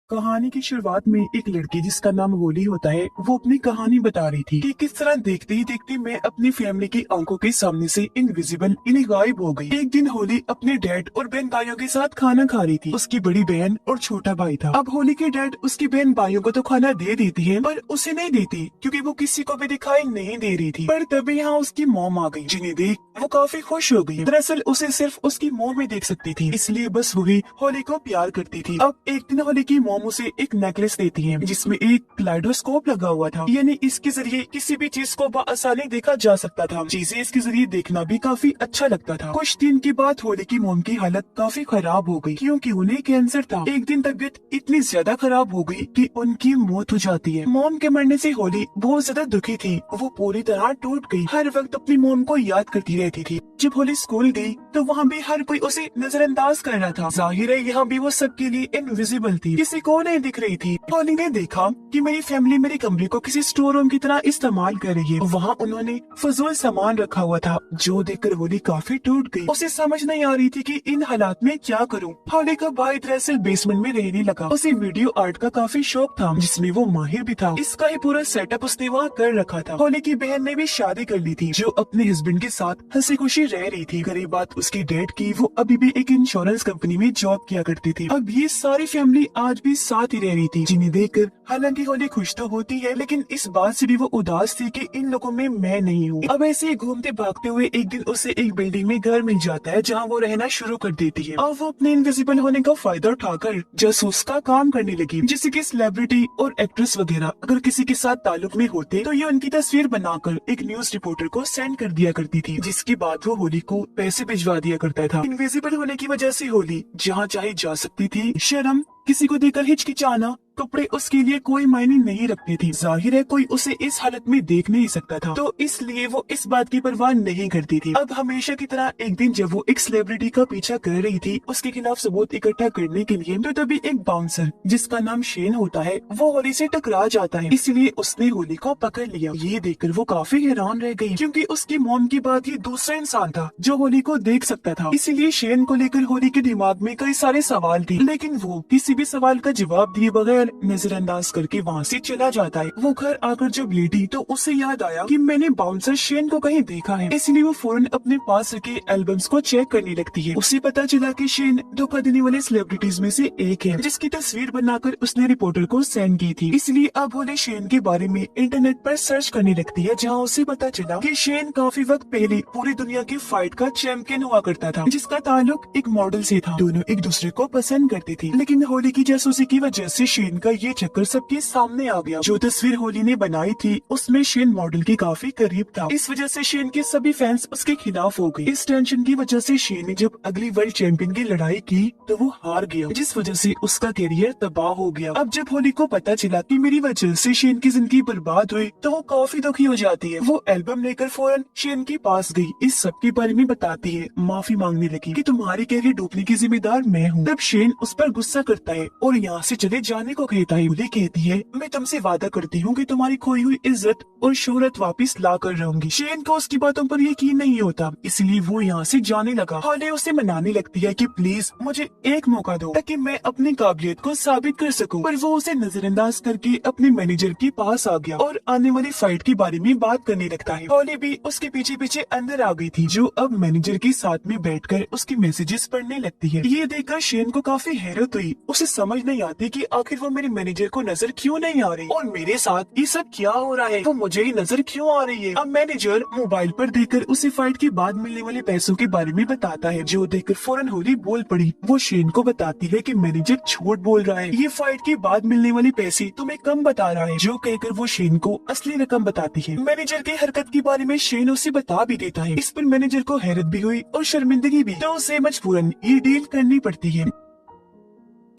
कहानी की शुरुआत में एक लड़की जिसका नाम होली होता है वो अपनी कहानी बता रही थी कि किस तरह देखते ही देखते मैं अपनी फैमिली की आंखों के सामने से इनविजिबल इन्हें गायब हो गई। एक दिन होली अपने डैड और बहन भाइयों के साथ खाना खा रही थी। उसकी बड़ी बहन और छोटा भाई था। अब होली के डैड उसकी बहन भाइयों को तो खाना दे देती है पर उसे नहीं देती क्योंकि वो किसी को भी दिखाई नहीं दे रही थी। पर तभी यहाँ उसकी मॉम आ गई जिन्हें देख वो काफी खुश हो गई। दरअसल उसे सिर्फ उसकी मॉम ही देख सकती थी, इसलिए बस वही होली को प्यार करती थी। अब एक दिन होली की मॉम उसे एक नेकलेस देती है जिसमें एक क्लाइडोस्कोप लगा हुआ था, यानी इसके जरिए किसी भी चीज को बआसानी देखा जा सकता था। चीजें इसके जरिए देखना भी काफी अच्छा लगता था। कुछ दिन के बाद होली की मॉम की हालत काफी खराब हो गई क्योंकि उन्हें कैंसर था। एक दिन तबीयत इतनी ज्यादा खराब हो गई कि उनकी मौत हो जाती है। मॉम के मरने से होली बहुत ज्यादा दुखी थी, वो पूरी तरह टूट गई। हर वक्त अपनी मॉम को याद करती रहती थी। जब होली स्कूल गई तो वहाँ भी हर कोई उसे नजरअंदाज कर रहा था। जाहिर है यहाँ भी वो सबके लिए इनविजिबल थी, किसी को नहीं दिख रही थी। होली ने देखा कि मेरी फैमिली मेरे कमरे को किसी स्टोर रूम की तरह इस्तेमाल कर रही है। वहाँ उन्होंने फजूल सामान रखा हुआ था जो देखकर होली काफी टूट गई। उसे समझ नहीं आ रही थी कि इन हालात में क्या करूँ। होली का भाई दरअसल बेसमेंट में रहने लगा। उसे वीडियो आर्ट का काफी शौक था जिसमें वो माहिर भी था। इसका ही पूरा सेटअप उसने वहाँ कर रखा था। होली की बहन ने भी शादी कर ली थी जो अपने हस्बैंड के साथ हंसी खुशी रह रही थी। गरीब बात उसकी डैड की, वो अभी भी एक इंश्योरेंस कंपनी में जॉब किया करती थी। अब ये सारी फैमिली आज भी साथ ही रह रही थी जिन्हें देखकर हालांकि होली खुश तो होती है लेकिन इस बात से भी वो उदास थी कि इन लोगों में मैं नहीं हूँ। अब ऐसे ही घूमते भागते हुए एक दिन उसे एक बिल्डिंग में घर मिल जाता है जहाँ वो रहना शुरू कर देती है। अब वो अपने इनविजिबल होने का फायदा उठाकर जासूस का काम करने लगी। जैसे कि सेलिब्रिटी और एक्ट्रेस वगैरह अगर किसी के साथ ताल्लुक में होते तो ये उनकी तस्वीर बनाकर एक न्यूज रिपोर्टर को सेंड कर दिया करती थी, जिसके बाद वो होली को पैसे भिजवा दिया करता था। इनविजिबल होने की वजह से होली जहाँ चाहे जा सकती थी। शर्म, किसी को देखकर हिचकिचाना, कपड़े उसके लिए कोई मायने नहीं रखते थे। जाहिर है कोई उसे इस हालत में देख नहीं सकता था, तो इसलिए वो इस बात की परवाह नहीं करती थी। अब हमेशा की तरह एक दिन जब वो एक सेलिब्रिटी का पीछा कर रही थी उसके खिलाफ सबूत इकट्ठा करने के लिए, तो तभी एक बाउंसर जिसका नाम शेन होता है वो होली से टकरा जाता है, इसलिए उसने होली को पकड़ लिया। ये देखकर वो काफी हैरान रह गई क्योंकि उसकी मॉम के बाद ही दूसरा इंसान था जो होली को देख सकता था। इसीलिए शेन को लेकर होली के दिमाग में कई सारे सवाल थे, लेकिन वो किसी भी सवाल का जवाब दिए बगैर नजरअंदाज करके वहाँ से चला जाता है। वो घर आकर जब लेटी तो उसे याद आया कि मैंने बाउंसर शेन को कहीं देखा है, इसलिए वो फौरन अपने पास रखे एल्बम्स को चेक करने लगती है। उसे पता चला कि शेन धोखा देने वाले सेलिब्रिटीज में से एक है जिसकी तस्वीर बनाकर उसने रिपोर्टर को सेंड की थी। इसलिए अब होली शेन के बारे में इंटरनेट पर सर्च करने लगती है जहाँ उसे पता चला कि शेन काफी वक्त पहले पूरी दुनिया की फाइट का चैंपियन हुआ करता था जिसका ताल्लुक एक मॉडल से था। दोनों एक दूसरे को पसंद करते थे, लेकिन होली की जासूसी की वजह से शेन का ये चक्कर सबके सामने आ गया। जो तस्वीर होली ने बनाई थी उसमें शेन मॉडल के काफी करीब था। इस वजह से शेन के सभी फैंस उसके खिलाफ हो गए। इस टेंशन की वजह से शेन ने जब अगली वर्ल्ड चैंपियन की लड़ाई की तो वो हार गया, जिस वजह से उसका करियर तबाह हो गया। अब जब होली को पता चला कि मेरी वजह से शेन की जिंदगी बर्बाद हुई तो वो काफी दुखी हो जाती है। वो एल्बम लेकर फौरन शेन के पास गई, इस सब के बारे में बताती है, माफी मांगने लगी कि तुम्हारी करियर डूबने की जिम्मेदार मैं हूँ। तब शेन उस पर गुस्सा करता है और यहाँ से चले जाने को कहता है। होली कहती है मैं तुमसे वादा करती हूँ कि तुम्हारी खोई हुई इज्जत और शोहरत वापस ला कर रहूंगी। शेन को उसकी बातों पर यकीन नहीं होता, इसलिए वो यहाँ से जाने लगा। होली उसे मनाने लगती है कि प्लीज मुझे एक मौका दो ताकि मैं अपनी काबिलियत को साबित कर सकूं। पर वो उसे नजरअंदाज करके अपने मैनेजर के पास आ गया और आने वाली फाइट के बारे में बात करने लगता है। होली भी उसके पीछे पीछे अंदर आ गई थी जो अब मैनेजर के साथ में बैठकर उसकी मैसेजेस पढ़ने लगती है। ये देखकर शेन को काफी हैरत हुई, उसे समझ नहीं आती कि आखिर वो मेरे मैनेजर को नजर क्यों नहीं आ रही और मेरे साथ ये सब क्या हो रहा है, वो मुझे ही नजर क्यों आ रही है। अब मैनेजर मोबाइल पर देखकर उसे फाइट के बाद मिलने वाले पैसों के बारे में बताता है, जो देखकर फौरन होली बोल पड़ी। वो शेन को बताती है कि मैनेजर झूठ बोल रहा है, ये फाइट के बाद मिलने वाले पैसे तुम्हें कम बता रहा है, जो कहकर वो शेन को असली रकम बताती है। मैनेजर की हरकत के बारे में शेन उसे बता भी देता है। इस पर मैनेजर को हैरत भी हुई और शर्मिंदगी भी, तो उसे मजबूरन ये डील करनी पड़ती है।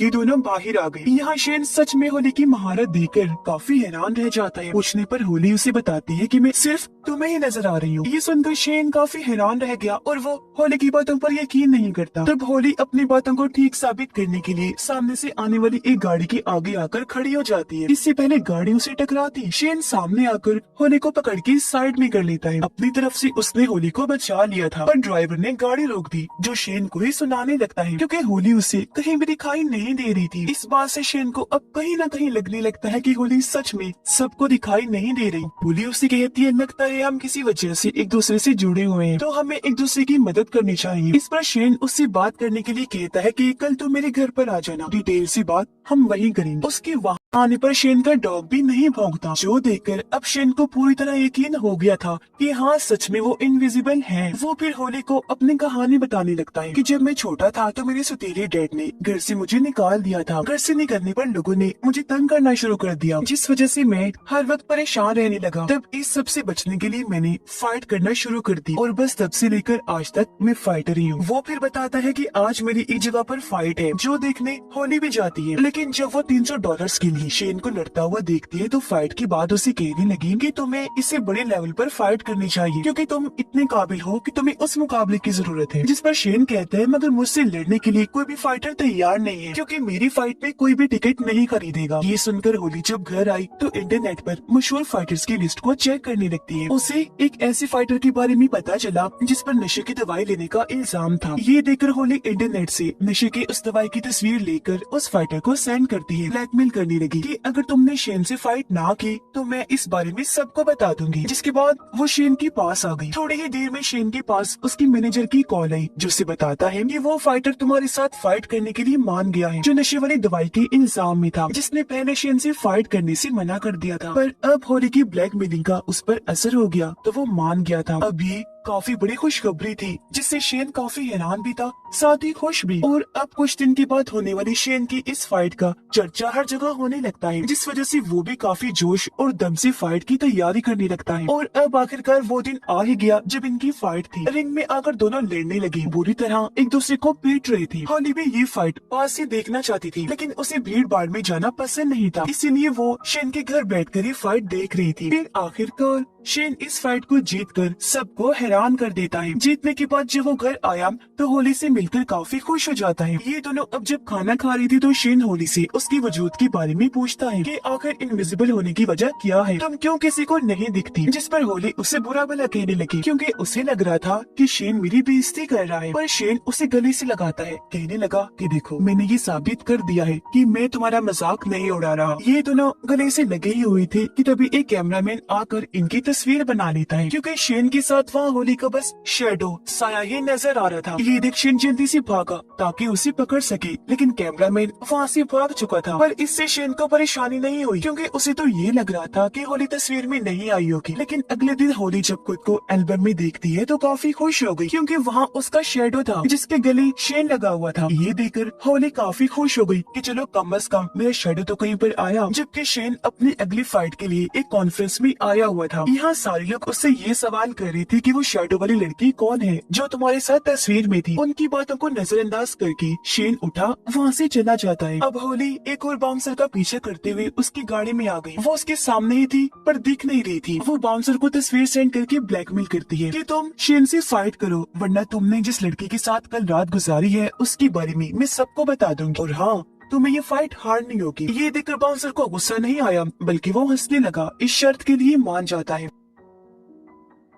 ये दोनों बाहर आ गए। यहाँ शेन सच में होली की महारत देखकर काफी हैरान रह जाता है। पूछने पर होली उसे बताती है कि मैं सिर्फ तुम्हें ही नजर आ रही हूँ। ये सुनकर शेन काफी हैरान रह गया और वो होली की बातों पर यकीन नहीं करता। तब होली अपनी बातों को ठीक साबित करने के लिए सामने से आने वाली एक गाड़ी के आगे आकर खड़ी हो जाती है। इससे पहले गाड़ी उसे टकराती, शेन सामने आकर होली को पकड़ के साइड में कर लेता है। अपनी तरफ से उसने होली को बचा लिया था, पर ड्राइवर ने गाड़ी रोक दी जो शेन को ही सुनाने लगता है क्योंकि होली उसे कहीं भी दिखाई नहीं नहीं दे रही थी। इस बात से शेन को अब कहीं ना कहीं लगने लगता है कि होली सच में सबको दिखाई नहीं दे रही। होली उससे कहती है लगता है हम किसी वजह से एक दूसरे से जुड़े हुए हैं, तो हमें एक दूसरे की मदद करनी चाहिए। इस पर शेन उससे बात करने के लिए कहता है कि कल तो मेरे घर पर आ जाना, डिटेल सी बात हम वहीं करेंगे। उसके वहाँ आने पर शेन का डॉग भी नहीं भौंकता, जो देखकर अब शेन को पूरी तरह यकीन हो गया था कि हाँ सच में वो इनविजिबल है। वो फिर होली को अपनी कहानी बताने लगता है कि जब मैं छोटा था तो मेरे सौतेले डैड ने घर से मुझे निकाल दिया था। घर से निकलने पर लोगों ने मुझे तंग करना शुरू कर दिया, जिस वजह से मैं हर वक्त परेशान रहने लगा। तब इस सब से बचने के लिए मैंने फाइट करना शुरू कर दी और बस तब से लेकर आज तक मैं फाइटर ही हूँ। वो फिर बताता है कि आज मेरी एक जगह पर फाइट है जो देखने होली भी जाती है, लेकिन जब वो $300 के लिए शेन को लड़ता हुआ देखती है तो फाइट के बाद उसे कहने लगी कि तुम्हें इससे बड़े लेवल पर फाइट करनी चाहिए क्योंकि तुम इतने काबिल हो कि तुम्हें उस मुकाबले की जरूरत है। जिस पर शेन कहता है मगर मुझसे लड़ने के लिए कोई भी फाइटर तैयार नहीं है क्योंकि मेरी फाइट में कोई भी टिकट नहीं खरीदेगा। ये सुनकर होली जब घर आई तो इंटरनेट पर मशहूर फाइटर्स की लिस्ट को चेक करने लगती है। उसे एक ऐसे फाइटर के बारे में पता चला जिस पर नशे की दवाई लेने का इल्जाम था। ये देखकर होली इंटरनेट से नशे की उस दवाई की तस्वीर लेकर उस फाइटर को सेंड करती है। ब्लैकमेल करने लगी कि अगर तुमने शेन से फाइट ना की तो मैं इस बारे में सबको बता दूंगी। जिसके बाद वो शेन के पास आ गई। थोड़ी ही देर में शेन के पास उसकी मैनेजर की कॉल आई जो उसे बताता है कि वो फाइटर तुम्हारे साथ फाइट करने के लिए मान गया है जो नशे वाली दवाई के इल्जाम में था, जिसने पहले शेन से फाइट करने से मना कर दिया था। पर अब होली की ब्लैकमेलिंग का उस पर असर हो गया तो वो मान गया था। अब ये काफी बड़ी खुशखबरी थी जिससे शेन काफी हैरान भी था साथ ही खुश भी। और अब कुछ दिन के बाद होने वाली शेन की इस फाइट का चर्चा हर जगह होने लगता है, जिस वजह से वो भी काफी जोश और दम से फाइट की तैयारी करने लगता है। और अब आखिरकार वो दिन आ ही गया जब इनकी फाइट थी। रिंग में आकर दोनों लड़ने लगे, बुरी तरह एक दूसरे को पीट रहे थे। होली भी ये फाइट पास से देखना चाहती थी लेकिन उसे भीड़ भाड़ में जाना पसंद नहीं था, इसीलिए वो शेन के घर बैठकर ही फाइट देख रही थी। फिर आखिरकार शेन इस फाइट को जीतकर सबको हैरान कर देता है। जीतने के बाद जब वो घर आया तो होली से मिलकर काफी खुश हो जाता है। ये दोनों अब जब खाना खा रही थी तो शेन होली से उसकी वजूद के बारे में पूछता है कि आखिर इनविजिबल होने की वजह क्या है, तुम क्यों किसी को नहीं दिखती। जिस पर होली उसे बुरा भला कहने लगी क्योंकि उसे लग रहा था कि शेन मेरी बेइज्जती कर रहा है। पर शेन उसे गले से लगाता है, कहने लगा कि देखो मैंने ये साबित कर दिया है कि मैं तुम्हारा मजाक नहीं उड़ा रहा। ये दोनों गले से लगे ही हुए थे कि तभी एक कैमरामैन आकर इनकी तस्वीर बना लेता है क्योंकि शेन के साथ वहाँ होली का बस शेडो साया ही नजर आ रहा था। ये देख शेन जल्दी से भागा ताकि उसे पकड़ सके, लेकिन कैमरामैन वहाँ से भाग चुका था। पर इससे शेन को परेशानी नहीं हुई क्योंकि उसे तो ये लग रहा था कि होली तस्वीर में नहीं आई होगी। लेकिन अगले दिन होली जब खुद को एल्बम में देखती है तो काफी खुश हो गई क्योंकि वहाँ उसका शेडो था जिसके गले शेन लगा हुआ था। ये देखकर होली काफी खुश हो गई कि चलो कम अज कम मेरा शेडो तो कहीं पर आया। जबकि शेन अपनी अगली फाइट के लिए एक कॉन्फ्रेंस में आया हुआ था। यहाँ सारे लोग उससे ये सवाल कर रहे थे कि वो शेडो वाली लड़की कौन है जो तुम्हारे साथ तस्वीर में थी। उनकी बातों को नजरअंदाज करके शेन उठा वहाँ से चला जाता है। अब होली एक और बाउंसर का पीछे करते हुए उसकी गाड़ी में आ गई। वो उसके सामने ही थी पर दिख नहीं रही थी। वो बाउंसर को तस्वीर सेंड करके ब्लैकमेल करती है कि तुम शेन से फाइट करो वरना तुमने जिस लड़की के साथ कल रात गुजारी है उसके बारे में मैं सबको बता दूंगी और हाँ तुम्हें ये फाइट हारनी होगी। ये देखकर बाउंसर को गुस्सा नहीं आया बल्कि वो हंसने लगा, इस शर्त के लिए मान जाता है।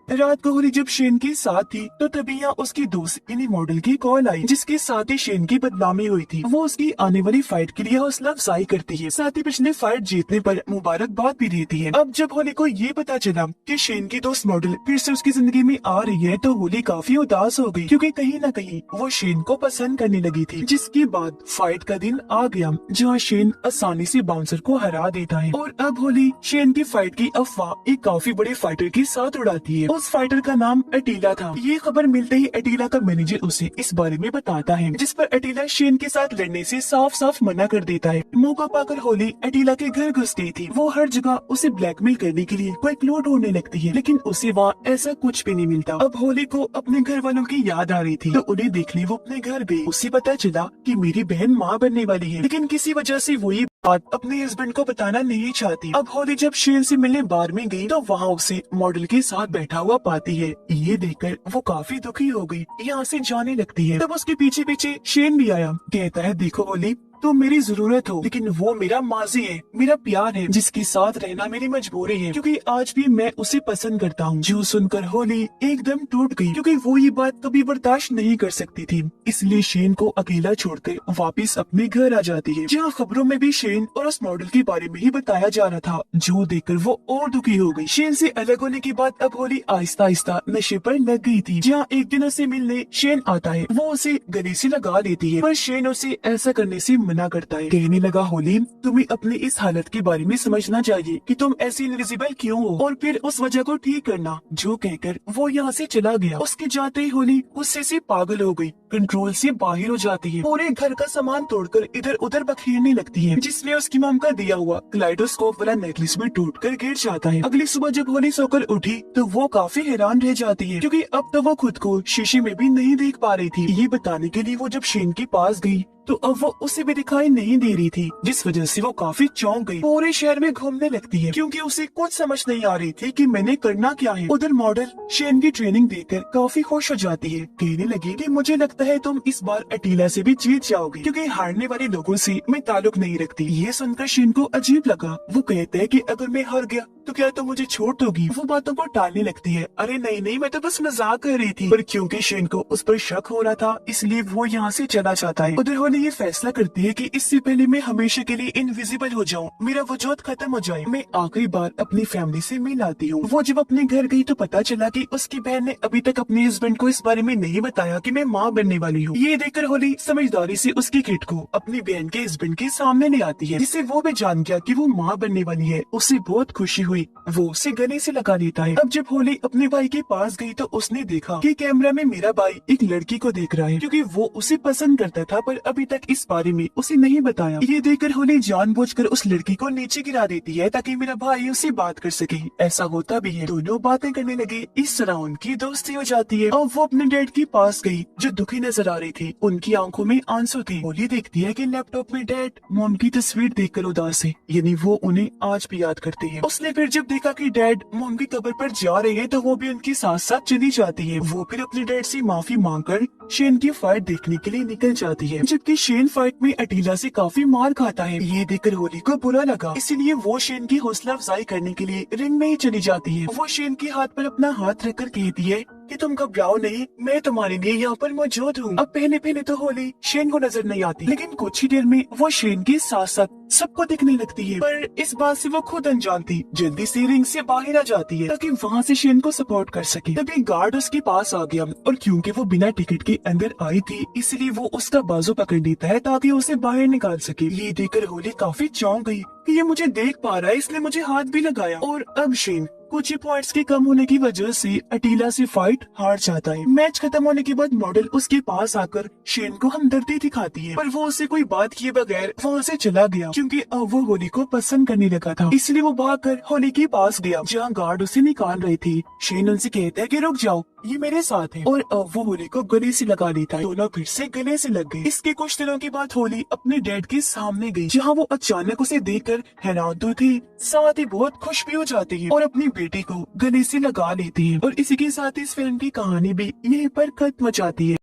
रात को होली जब शेन के साथ थी तो तभी यहाँ उसकी दोस्त इन्हीं मॉडल की कॉल आई जिसके साथ ही शेन की बदनामी हुई थी। वो उसकी आने वाली फाइट के लिए हौसला अफजाई करती है, साथ ही पिछले फाइट जीतने पर मुबारकबाद भी देती है। अब जब होली को ये पता चला कि शेन की दोस्त मॉडल फिर से उसकी जिंदगी में आ रही है तो होली काफी उदास हो गई क्योंकि कहीं न कहीं वो शेन को पसंद करने लगी थी। जिसके बाद फाइट का दिन आ गया जहाँ शेन आसानी से बाउंसर को हरा देता है। और अब होली शेन की फाइट की अफवाह एक काफी बड़े फाइटर के साथ उड़ाती है। उस फाइटर का नाम अटीला था। ये खबर मिलते ही अटीला का मैनेजर उसे इस बारे में बताता है, जिस पर अटीला शेन के साथ लड़ने से साफ साफ मना कर देता है। मौका पाकर होली अटीला के घर घुस गई थी। वो हर जगह उसे ब्लैकमेल करने के लिए कोई क्लू ढूंढने लगती है लेकिन उसे वहाँ ऐसा कुछ भी नहीं मिलता। अब होली को अपने घर वालों की याद आ रही थी तो उन्हें देखने वो अपने घर गई। उसे पता चला कि मेरी बहन माँ बनने वाली है, लेकिन किसी वजह से वो ये बात अपने हस्बैंड को बताना नहीं चाहती। अब होली जब शेन से मिलने बार में गई तो वहाँ उसे मॉडल के साथ बैठा हुआ पाती है। ये देखकर वो काफी दुखी हो गई, यहाँ से जाने लगती है। तब उसके पीछे पीछे शेन भी आया, कहता है देखो होली तुम मेरी जरूरत हो, लेकिन वो मेरा माजी है, मेरा प्यार है, जिसके साथ रहना मेरी मजबूरी है, क्योंकि आज भी मैं उसे पसंद करता हूँ। जो सुनकर होली एकदम टूट गई, क्योंकि वो ये बात कभी बर्दाश्त नहीं कर सकती थी। इसलिए शेन को अकेला छोड़कर वापस अपने घर आ जाती है, जहाँ खबरों में भी शेन और उस मॉडल के बारे में ही बताया जा रहा था, जो देखकर वो और दुखी हो गई। शेन से अलग होने के बाद अब होली आहिस्ता आहिस्ता नशे पर लग गई थी। जहाँ एक दिन उसे मिलने शेन आता है, वो उसे गले से लगा लेती है, पर शेन उसे ऐसा करने से मना करता है। कहने लगा, होली तुम्हें अपनी इस हालत के बारे में समझना चाहिए कि तुम ऐसी इनविजिबल क्यों हो, और फिर उस वजह को ठीक करना। जो कहकर वो यहाँ से चला गया। उसके जाते ही होली गुस्से से पागल हो गई, कंट्रोल से बाहर हो जाती है, पूरे घर का सामान तोड़कर इधर उधर बखेरने लगती है, जिसमें उसकी मम का दिया हुआ क्लाइडोस्कोप वाला नेकलेस भी टूटकर गिर जाता है। अगली सुबह जब होली सोकर उठी तो वो काफी हैरान रह जाती है, क्योंकि अब तो वो खुद को शीशे में भी नहीं देख पा रही थी। ये बताने के लिए वो जब शेन के पास गई तो अब वो उसे भी दिखाई नहीं दे रही थी, जिस वजह से वो काफी चौंक गई। पूरे शहर में घूमने लगती है, क्योंकि उसे कुछ समझ नहीं आ रही थी कि मैंने करना क्या है। उधर मॉडल शेन की ट्रेनिंग देखकर काफी खुश हो जाती है, कहने लगी कि मुझे लगता है तुम इस बार अटीला से भी जीत जाओगे, क्योंकि हारने वाले लोगों से मैं ताल्लुक नहीं रखती। ये सुनकर शेन को अजीब लगा। वो कहते है कि अगर मैं हार गया तो क्या तुम मुझे छोड़ दोगी? वो बातों को टालने लगती है। अरे नहीं नहीं, मैं तो बस मजाक कर रही थी। पर क्योंकि शेन को उस पर शक हो रहा था, इसलिए वो यहाँ से चला जाता है। उधर होली ये फैसला करती है कि इससे पहले मैं हमेशा के लिए इनविजिबल हो जाऊं, मेरा वजूद खत्म हो जाए, मैं आखिरी बार अपनी फैमिली से मिल आती हूँ। वो जब अपने घर गई तो पता चला कि उसकी बहन ने अभी तक अपने हस्बैंड को इस बारे में नहीं बताया कि मैं माँ बनने वाली हूँ। ये देखकर होली समझदारी से उसकी किट को अपनी बहन के हस्बैंड के सामने ले आती है, जिससे वो भी जान गया कि वो माँ बनने वाली है। उसे बहुत खुशी हुई, वो उसे गले से लगा लेता है। अब जब होली अपने भाई के पास गई तो उसने देखा कि कैमरा में मेरा भाई एक लड़की को देख रहा है, क्योंकि वो उसे पसंद करता था, पर अभी तक इस बारे में उसे नहीं बताया। ये देखकर होली जानबूझकर उस लड़की को नीचे गिरा देती है ताकि मेरा भाई उससे बात कर सके। ऐसा होता भी है, दोनों बातें करने लगे। इस तरह उनकी दोस्ती हो जाती है। और वो अपने डैड के पास गई, जो दुखी नजर आ रही थी। उनकी आंखों में आंसू थे। होली देखती है कि लैपटॉप में डैड मॉम की तस्वीर देखकर उदास है, यानी वो उन्हें आज भी याद करती है। उसने फिर जब देखा कि डैड मॉम की कब्र पर जा रहे हैं तो वो भी उनके साथ साथ चली जाती है। वो फिर अपने डैड से माफी मांगकर शेन की फाइट देखने के लिए निकल जाती है, जबकि शेन फाइट में अटीला से काफी मार खाता है। ये देखकर होली को बुरा लगा, इसीलिए वो शेन की हौसला अफजाई करने के लिए रिंग में ही चली जाती है। वो शेन के हाथ पर अपना हाथ रखकर कहती है कि तुम घबराओ नहीं, मैं तुम्हारे लिए यहाँ पर मौजूद हूँ। अब पहले पहले तो होली शेन को नजर नहीं आती, लेकिन कुछ ही देर में वो शेन के साथ साथ सबको दिखने लगती है। पर इस बात से वो खुद अनजान थी, जल्दी से रिंग से बाहर आ जाती है ताकि वहाँ से शेन को सपोर्ट कर सके। तभी गार्ड उसके पास आ गया, और क्योंकि वो बिना टिकट के अंदर आई थी, इसलिए वो उसका बाजू पकड़ लेता है ताकि उसे बाहर निकाल सके। ये देखकर होली काफी चौंक गई कि ये मुझे देख पा रहा है, इसलिए मुझे हाथ भी लगाया। और अब शेन कुछ ही पॉइंट्स के कम होने की वजह से अटीला से फाइट हार जाता है। मैच खत्म होने के बाद मॉडल उसके पास आकर शेन को हमदर्दी दिखाती है, पर वो उसे कोई बात किए बगैर वहाँ से चला गया, क्योंकि अब वो होली को पसंद करने लगा था। इसलिए वो भागकर होली के पास गया, जहाँ गार्ड उसे निकाल रहे थे। शेन उनसे कहता है कि रुक जाओ, ये मेरे साथ है, और अब वो होली को गले से लगा लेता है। दोनों फिर से गले से लग गए। इसके कुछ दिनों के बाद होली अपने डैड के सामने गई, जहाँ वो अचानक उसे देखकर हैरान तो थी, साथ ही बहुत खुश भी हो जाती है और अपनी बेटी को गले से लगा लेती है। और इसी के साथ इस फिल्म की कहानी भी यहीं पर खत्म हो जाती है।